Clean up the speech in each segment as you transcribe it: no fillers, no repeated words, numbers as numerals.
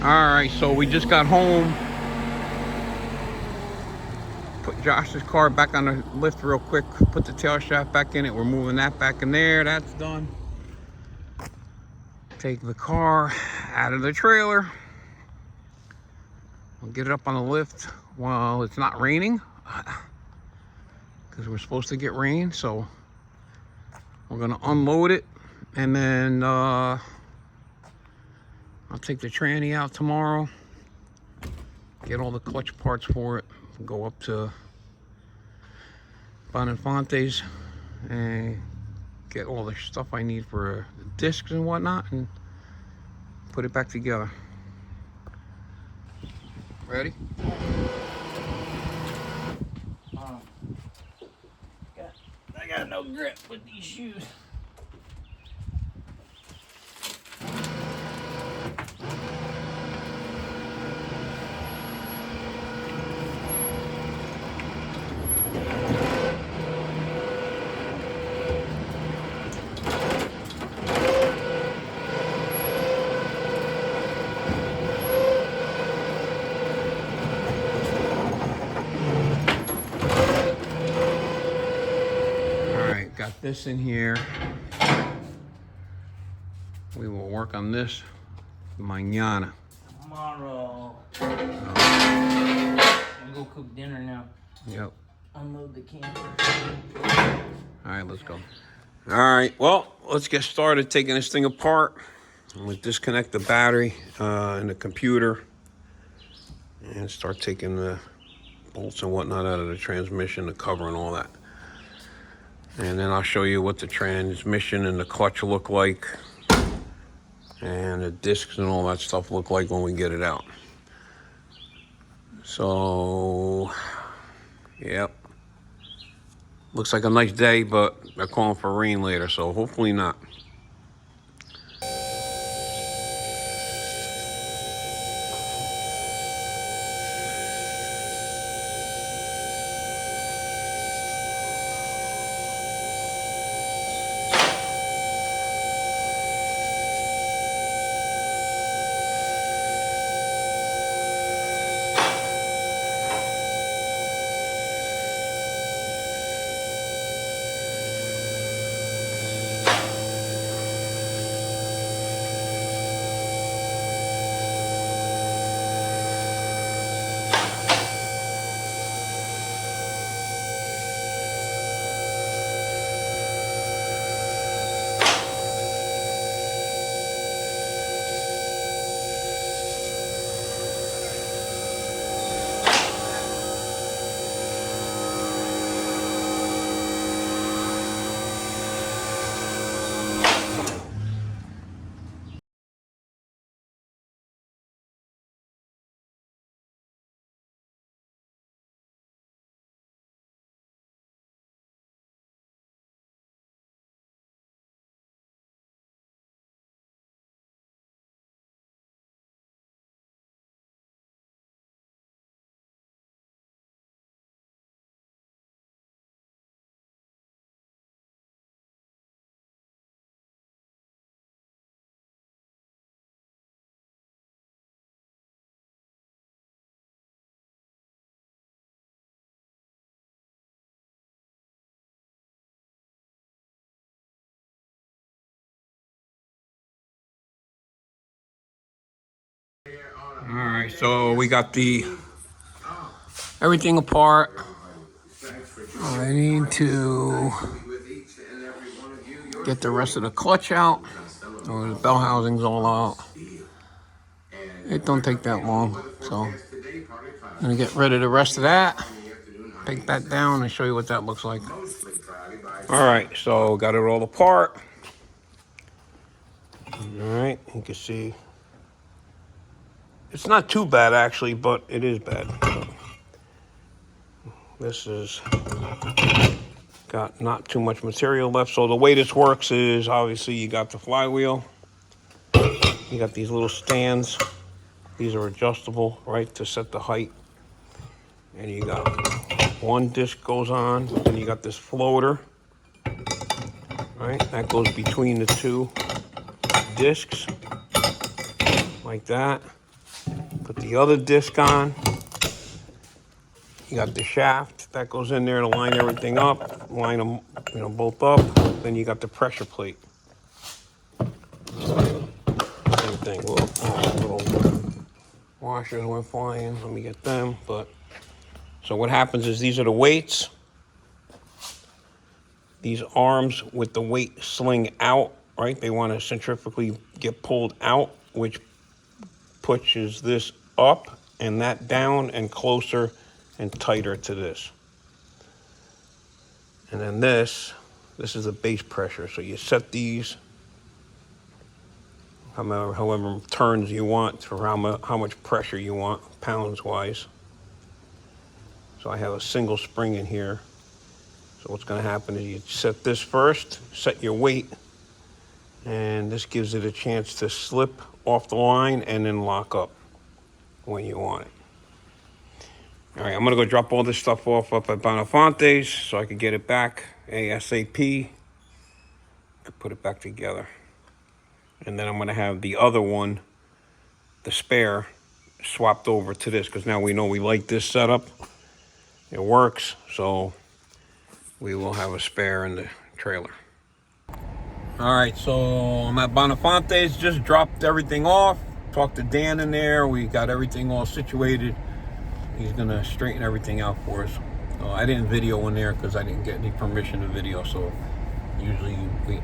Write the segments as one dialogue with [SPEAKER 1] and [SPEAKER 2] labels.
[SPEAKER 1] Alright, so we just got home. Put Josh's car back on the lift real quick. Put the tail shaft back in it. We're moving that back in there. That's done. Take the car out of the trailer. We'll get it up on the lift while it's not raining, because we're supposed to get rain. So we're gonna unload it, and then I'll take the tranny out tomorrow, get all the clutch parts for it, go up to Bonafonte's and get all the stuff I need for the discs and whatnot, and put it back together. Ready? I got no grip with these shoes. Got this in here. We will work on this mañana.
[SPEAKER 2] Tomorrow. I'm gonna go cook dinner now.
[SPEAKER 1] Yep.
[SPEAKER 2] Unload the camper.
[SPEAKER 1] All right, let's go. All right, well, let's get started taking this thing apart. I'm gonna disconnect the battery and the computer and start taking the bolts and whatnot out of the transmission, the cover and all that. And then I'll show you what the transmission and the clutch look like, and the discs and all that stuff look like when we get it out. So, yep. Looks like a nice day, but they're calling for rain later, so hopefully not. All right, so we got everything apart. I need to get the rest of the clutch out. The bell housing's all out. It don't take that long, so I'm gonna get rid of the rest of that, take that down, and show you what that looks like. All right, so got it all apart. All right, you can see it's not too bad actually, but it is bad. So this is got not too much material left. So the way this works is obviously you got the flywheel, you got these little stands. These are adjustable, right, to set the height. And you got one disc goes on, and you got this floater, right? That goes between the two discs, like that. Put the other disc on. You got the shaft that goes in there to line everything up, line them, both up. Then you got the pressure plate. Same thing. Little washers went flying. Let me get them. So what happens is these are the weights. These arms with the weight sling out, right? They want to centrifugally get pulled out, which pushes this up and that down and closer and tighter to this. And then this is the base pressure. So you set these however turns you want for how much pressure you want, pounds wise. So I have a single spring in here. So what's going to happen is you set this first, set your weight, and this gives it a chance to slip off the line and then lock up when you want it. All right, I'm going to go drop all this stuff off up at Bonafonte's so I can get it back ASAP and put it back together. And then I'm going to have the other one, the spare, swapped over to this because now we know we like this setup. It works, so we will have a spare in the trailer. All right, so I'm at Bonafonte's, just dropped everything off. Talked to Dan in there. We got everything all situated. He's gonna straighten everything out for us. I didn't video in there because I didn't get any permission to video, so usually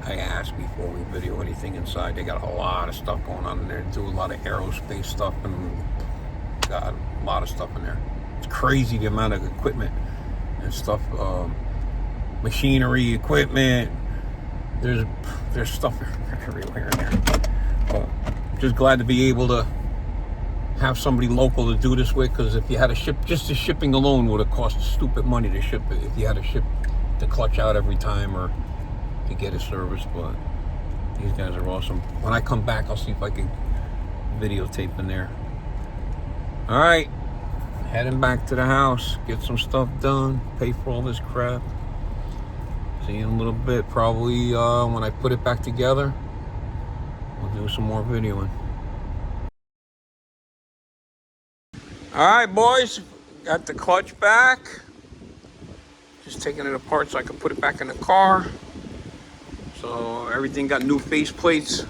[SPEAKER 1] I ask before we video anything inside. They got a lot of stuff going on in there. They do a lot of aerospace stuff and got a lot of stuff in there. It's crazy the amount of equipment and stuff, machinery, equipment. There's stuff everywhere in there. But I'm just glad to be able to have somebody local to do this with, because if you had to ship, just the shipping alone would have cost stupid money to ship it if you had to ship the clutch out every time or to get it serviced. But these guys are awesome. When I come back, I'll see if I can videotape in there. All right, heading back to the house, get some stuff done, pay for all this crap. See you in a little bit. Probably when I put it back together, we'll do some more videoing. All right, boys, got the clutch back. Just taking it apart so I can put it back in the car. So everything got new face plates.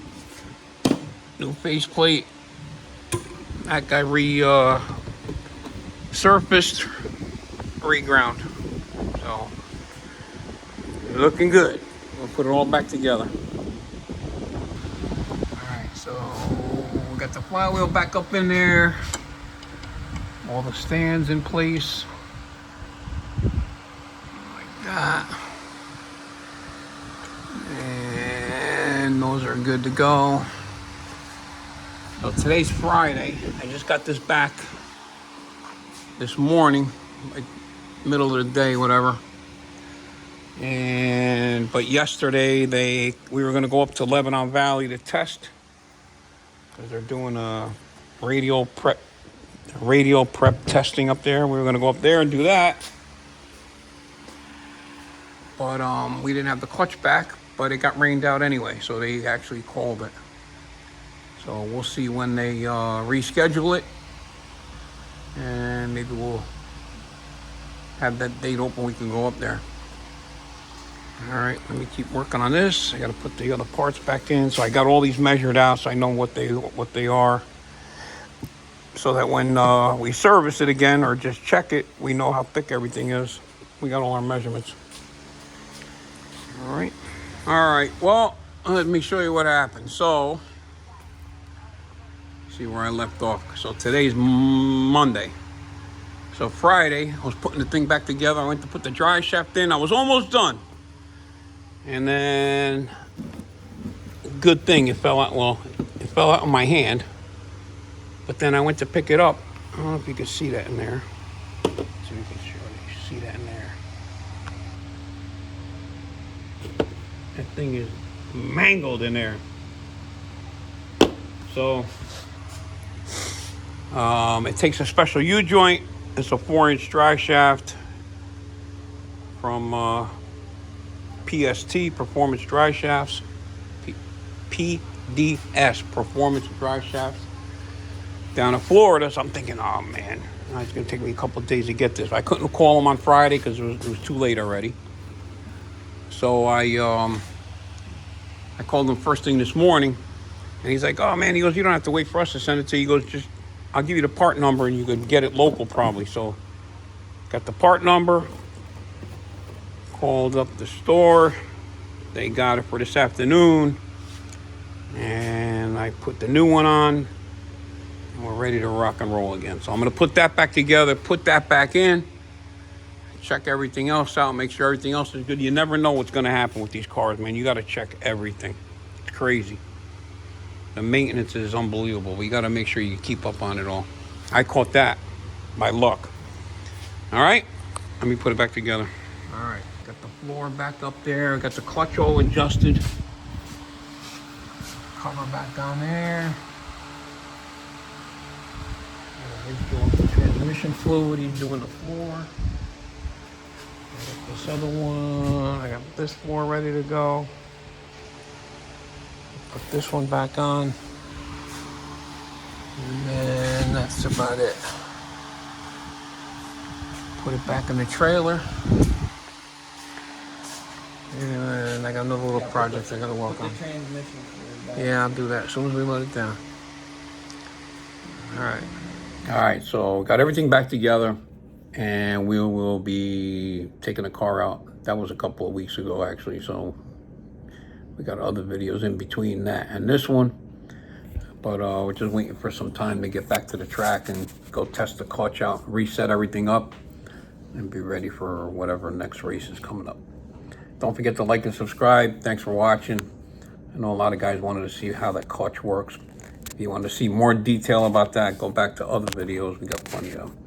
[SPEAKER 1] New face plate. That guy surfaced, reground. So looking good. We'll put it all back together. All right, so we got the flywheel back up in there. All the stands in place. Like that. And those are good to go. So today's Friday. I just got this back this morning, like middle of the day, whatever. But yesterday we were gonna go up to Lebanon Valley to test because they're doing a radial prep testing up there. We were gonna go up there and do that, but we didn't have the clutch back. But it got rained out anyway, so they actually called it. So we'll see when they reschedule it, and maybe we'll have that date open. We can go up there. All right, let me keep working on this. I got to put the other parts back in. So I got all these measured out, so I know what they are, so that when we service it again or just check it, we know how thick everything is. We got all our measurements. All right. Well, let me show you what happened. So, see where I left off. So today's Monday. So Friday, I was putting the thing back together. I went to put the dry shaft in. I was almost done. And then, good thing it fell out. Well, it fell out of my hand. But then I went to pick it up. I don't know if you can see that in there. Let's see if you can see that in there. That thing is mangled in there. So, it takes a special U-joint. It's a 4-inch dry shaft from PST, Performance Dry Shafts. PDS, Performance Dry Shafts. down in Florida. So I'm thinking, oh man, it's gonna take me a couple of days to get this. I couldn't call him on Friday because it was too late already. So I called him first thing this morning, and he's like, oh man, he goes, you don't have to wait for us to send it to you. He goes, just I'll give you the part number and you could get it local probably. So got the part number, called up the store. They got it for this afternoon, and I put the new one on, and we're ready to rock and roll again. So I'm gonna put that back together, put that back in, check everything else out, make sure everything else is good. You never know what's gonna happen with these cars, man. You gotta check everything. It's crazy. The maintenance is unbelievable. We gotta make sure you keep up on it all. I caught that by luck. All right, let me put it back together. All right, got the floor back up there. Got the clutch all adjusted. Cover back down there. He's doing the transmission fluid. He's doing the floor. I got this other one. I got this floor ready to go. Put this one back on. And then that's about it. Put it back in the trailer. And I got another little project I gotta work on. Yeah, I'll do that as soon as we let it down. All right, so got everything back together, and we will be taking the car out. That was a couple of weeks ago, actually, so we got other videos in between that and this one. But we're just waiting for some time to get back to the track and go test the clutch out, reset everything up, and be ready for whatever next race is coming up. Don't forget to like and subscribe. Thanks for watching. I know a lot of guys wanted to see how that clutch works. If you want to see more detail about that, go back to other videos. We got plenty of them.